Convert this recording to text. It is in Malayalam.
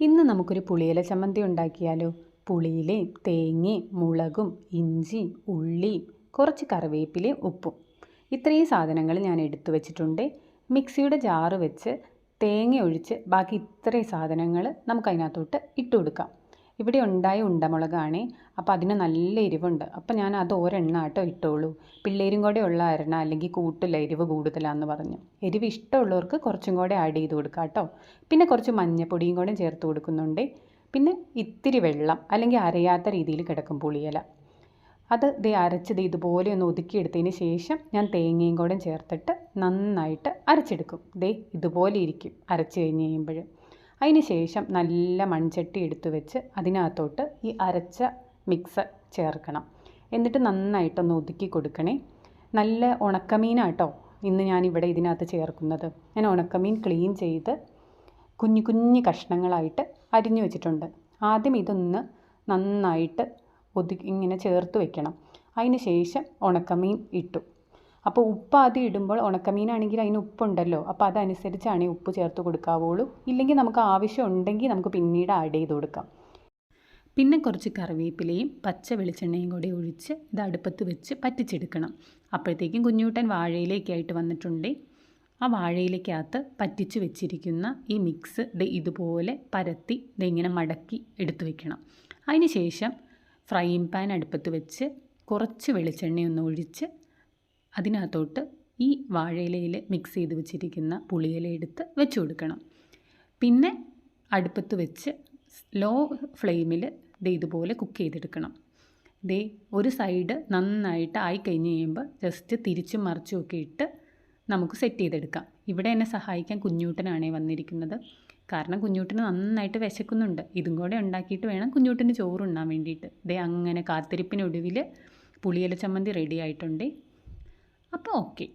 ഇന്ന് നമുക്കൊരു പുളിയില ചമ്മന്തി ഉണ്ടാക്കിയാലോ? പുളിയിലയും തേങ്ങയും മുളകും ഇഞ്ചിയും ഉള്ളിയും കുറച്ച് കറിവേപ്പിലയും ഉപ്പും ഇത്രയും സാധനങ്ങൾ ഞാൻ എടുത്തു വെച്ചിട്ടുണ്ട്. മിക്സിയുടെ ജാറ് വെച്ച് തേങ്ങ ഒഴിച്ച് ബാക്കി ഇത്രയും സാധനങ്ങൾ നമുക്കതിനകത്തോട്ട് ഇട്ട് കൊടുക്കാം. ഇവിടെ ഉണ്ടായ ഉണ്ടമുളകാണേ, അപ്പോൾ അതിന് നല്ല എരിവുണ്ട്. അപ്പോൾ ഞാൻ അത് ഒരെണ്ണാട്ടോ ഇട്ടോളൂ. പിള്ളേരും കൂടെ ഉള്ള അരണ, അല്ലെങ്കിൽ കൂട്ടില്ല, എരിവ് കൂടുതലാണെന്ന് പറഞ്ഞു. എരിവ് ഇഷ്ടമുള്ളവർക്ക് കുറച്ചും കൂടെ ആഡ് ചെയ്ത് കൊടുക്കാം കേട്ടോ. പിന്നെ കുറച്ച് മഞ്ഞപ്പൊടിയും കൂടെ ചേർത്ത് കൊടുക്കുന്നുണ്ട്. പിന്നെ ഇത്തിരി വെള്ളം, അല്ലെങ്കിൽ അരയാത്ത രീതിയിൽ കിടക്കും പുളിയില. അത് അരച്ചത് ഇതുപോലെ ഒന്ന് ഒതുക്കിയെടുത്തതിന് ശേഷം ഞാൻ തേങ്ങയും കൂടെ ചേർത്തിട്ട് നന്നായിട്ട് അരച്ചെടുക്കും. ഇതുപോലെ ഇരിക്കും അരച്ച് കഴിഞ്ഞ് കഴിയുമ്പോൾ. അതിന് ശേഷം നല്ല മൺചട്ടി എടുത്ത് വെച്ച് അതിനകത്തോട്ട് ഈ അരച്ച മിക്സ് ചേർക്കണം. എന്നിട്ട് നന്നായിട്ടൊന്ന് ഒതുക്കി കൊടുക്കണേ. നല്ല ഉണക്കമീനാട്ടോ ഇന്ന് ഞാനിവിടെ ഇതിനകത്ത് ചേർക്കുന്നത്. ഞാൻ ഉണക്കമീൻ ക്ലീൻ ചെയ്ത് കുഞ്ഞു കുഞ്ഞു കഷ്ണങ്ങളായിട്ട് അരിഞ്ഞു വെച്ചിട്ടുണ്ട്. ആദ്യം ഇതൊന്ന് നന്നായിട്ട് ഇങ്ങനെ ചേർത്ത് വെക്കണം. അതിന് ശേഷം ഉണക്കമീൻ ഇട്ടു. അപ്പോൾ ഉപ്പ് ആദ്യം ഇടുമ്പോൾ, ഉണക്കമീനാണെങ്കിൽ അതിന് ഉപ്പുണ്ടല്ലോ, അപ്പോൾ അതനുസരിച്ചാണ് ഉപ്പ് ചേർത്ത് കൊടുക്കാവുള്ളൂ. ഇല്ലെങ്കിൽ നമുക്ക് ആവശ്യം ഉണ്ടെങ്കിൽ നമുക്ക് പിന്നീട് ആഡ് ചെയ്ത് കൊടുക്കാം. പിന്നെ കുറച്ച് കറിവേപ്പിലയും പച്ച വെളിച്ചെണ്ണയും കൂടി ഒഴിച്ച് ഇത് അടുപ്പത്ത് വെച്ച് പറ്റിച്ചെടുക്കണം. അപ്പോഴത്തേക്കും കുഞ്ഞൂട്ടൻ വാഴയിലേക്കായിട്ട് വന്നിട്ടുണ്ട്. ആ വാഴയിലേക്കകത്ത് പറ്റിച്ച് വെച്ചിരിക്കുന്ന ഈ മിക്സ് ഇതുപോലെ പരത്തി ഇങ്ങനെ മടക്കി എടുത്ത് വെക്കണം. അതിന് ശേഷം ഫ്രൈയിങ് പാൻ അടുപ്പത്ത് വെച്ച് കുറച്ച് വെളിച്ചെണ്ണയൊന്ന് ഒഴിച്ച് അതിനകത്തോട്ട് ഈ വാഴയിലയിൽ മിക്സ് ചെയ്ത് വെച്ചിരിക്കുന്ന പുളിയില എടുത്ത് വെച്ച് കൊടുക്കണം. പിന്നെ അടുപ്പത്ത് വെച്ച് ലോ ഫ്ലെയിമിൽ ഇതുപോലെ കുക്ക് ചെയ്തെടുക്കണം. ഒരു സൈഡ് നന്നായിട്ട് ആയി കഴിഞ്ഞ് കഴിയുമ്പോൾ ജസ്റ്റ് തിരിച്ചും മറിച്ചും ഒക്കെ ഇട്ട് നമുക്ക് സെറ്റ് ചെയ്തെടുക്കാം. ഇവിടെ എന്നെ സഹായിക്കാൻ കുഞ്ഞൂട്ടനാണേ വന്നിരിക്കുന്നത്. കാരണം കുഞ്ഞൂട്ടന് നന്നായിട്ട് വിശക്കുന്നുണ്ട്. ഇതും കൂടെ ഉണ്ടാക്കിയിട്ട് വേണം കുഞ്ഞൂട്ടന് ചോറുണ്ണാൻ വേണ്ടിയിട്ട്. അങ്ങനെ കാത്തിരിപ്പിനൊടുവിൽ പുളിയില ചമ്മന്തി റെഡി ആയിട്ടുണ്ട്. അപ്പോൾ ഓക്കെ.